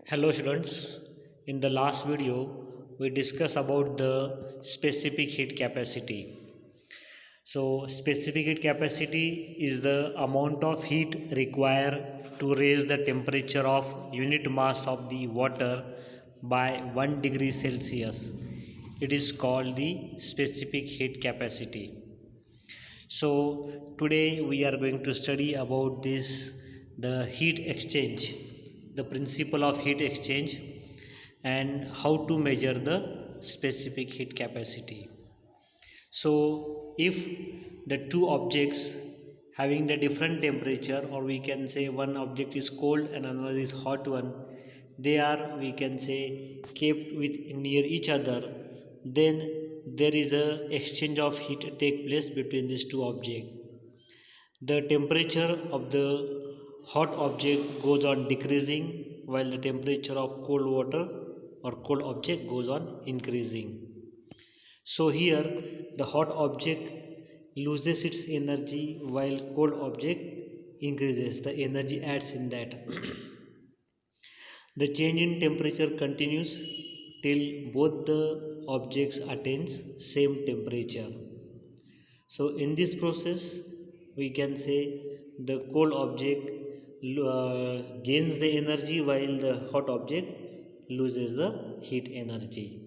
Hello students, in the last video we discussed about the specific heat capacity. So specific heat capacity is the amount of heat required to raise the temperature of unit mass of the water by 1 degree Celsius. It is called the specific heat capacity. So today we are going to study about this, the heat exchange, the principle of heat exchange, and how to measure the specific heat capacity. So if the two objects having the different temperature, or we can say one object is cold and another is hot one, they are, we can say, kept with near each other, then there is a exchange of heat take place between these two objects. The temperature of the hot object goes on decreasing, while the temperature of cold water or cold object goes on increasing. So here the hot object loses its energy while cold object increases, the energy adds in that. The change in temperature continues till both the objects attains same temperature. So in this process we can say the cold object gains the energy while the hot object loses the heat energy.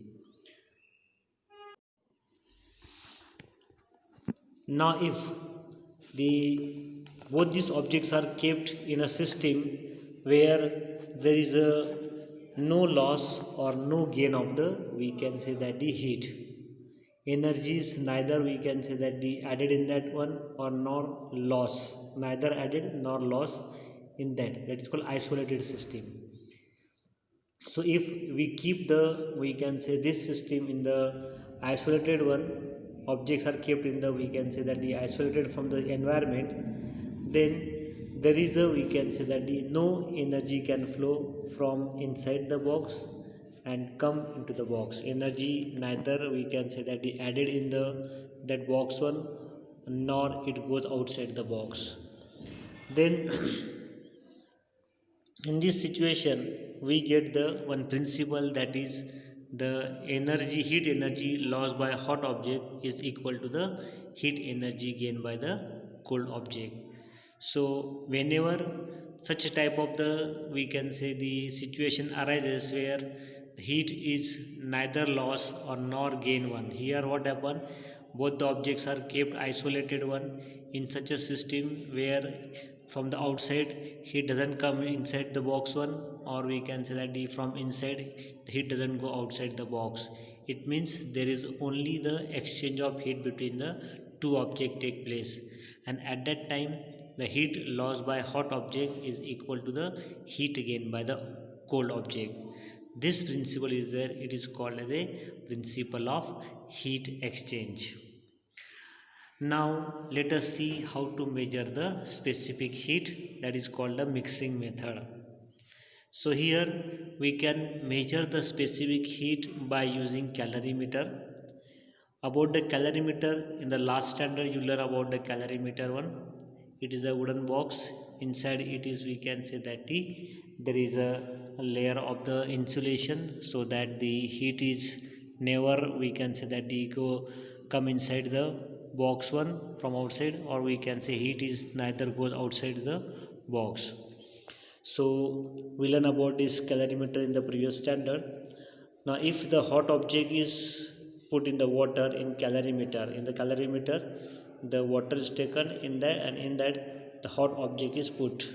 Now if the both these objects are kept in a system where there is a no loss or no gain of the, we can say that the heat energies, neither we can say that the added in that one or nor loss, neither added nor loss in that is called isolated system. So if we keep the, we can say this system in the isolated one, objects are kept in the, we can say that the isolated from the environment, then there is a, we can say that the no energy can flow from inside the box and come into the box. Energy neither we can say that the added in the that box one nor it goes outside the box. Then in this situation we get the one principle, that is the energy, heat energy lost by hot object is equal to the heat energy gained by the cold object. So whenever such a type of the, we can say, the situation arises where heat is neither loss or nor gain one, here what happen, both the objects are kept isolated one in such a system where from the outside heat doesn't come inside the box one, or we can say that the from inside the heat doesn't go outside the box. It means there is only the exchange of heat between the two objects take place, and at that time the heat lost by hot object is equal to the heat gained by the cold object. This principle is there, it is called as a principle of heat exchange. Now let us see how to measure the specific heat, that is called the mixing method. So here we can measure the specific heat by using calorimeter. About the calorimeter, in the last standard you learn about the calorimeter one. It is a wooden box, inside it is, we can say that there is a layer of the insulation, so that the heat is never, we can say that come inside the box one from outside, or we can say heat is neither goes outside the box. So we learn about this calorimeter in the previous standard. Now if the hot object is put in the water in calorimeter, in the calorimeter the water is taken in that, and in that the hot object is put.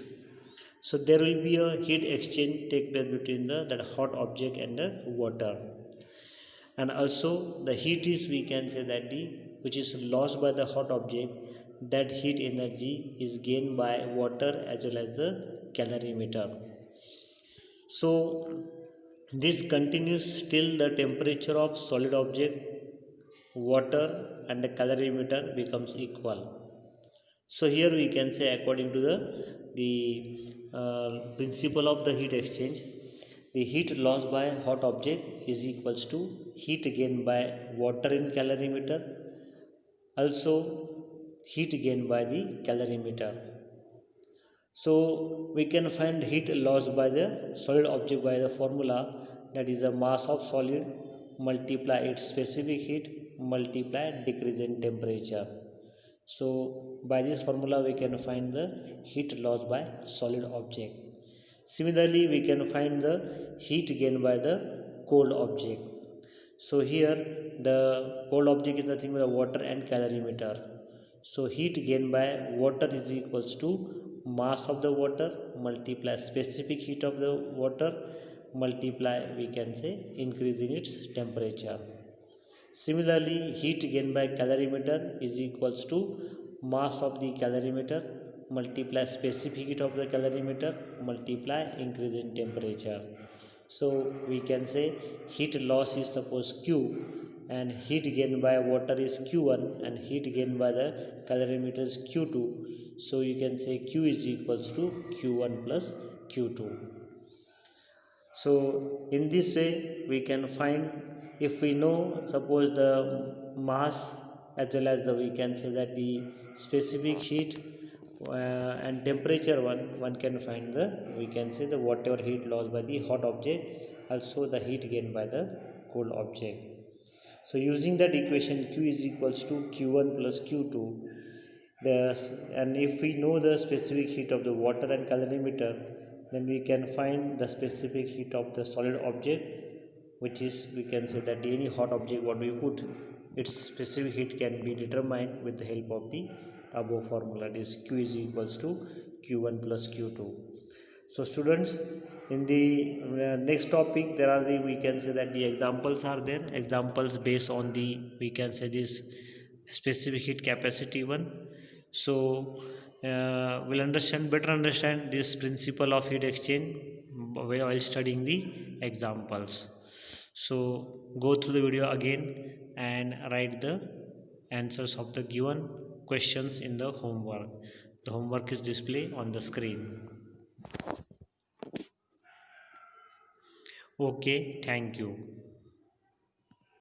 So there will be a heat exchange take place between the that hot object and the water. And also the heat is, we can say that the, which is lost by the hot object, that heat energy is gained by water as well as the calorimeter. So this continues till the temperature of solid object, water and the calorimeter becomes equal. So here we can say, according to the principle of the heat exchange, the heat lost by hot object is equals to heat gained by water in calorimeter, also heat gained by the calorimeter. So we can find heat lost by the solid object by the formula, that is the mass of solid multiply its specific heat multiply decrease in temperature. So by this formula we can find the heat lost by solid object. Similarly, we can find the heat gained by the cold object. So here the cold object is nothing but the water and calorimeter. So heat gained by water is equals to mass of the water multiply specific heat of the water multiply, we can say, increase in its temperature. Similarly, heat gained by calorimeter is equals to mass of the calorimeter multiply specific heat of the calorimeter multiply increase in temperature. So we can say heat loss is suppose Q, and heat gained by water is Q1, and heat gained by the calorimeter is Q2. So you can say Q is equals to Q1 plus Q2. So in this way we can find, if we know suppose the mass as well as the, we can say that the specific heat and temperature, one can find the, we can say the whatever heat lost by the hot object, also the heat gained by the cold object. So using that equation Q is equals to Q1 plus Q2, and if we know the specific heat of the water and calorimeter, then we can find the specific heat of the solid object, which is, we can say that any hot object what we put, its specific heat can be determined with the help of the above formula, that is Q is equals to Q1 plus Q2. So students, in the next topic there are the, we can say that the examples are there, examples based on the, we can say this specific heat capacity one. So we'll better understand this principle of heat exchange while studying the examples. So go through the video again and write the answers of the given questions in the homework. The homework is displayed on the screen. Okay, thank you.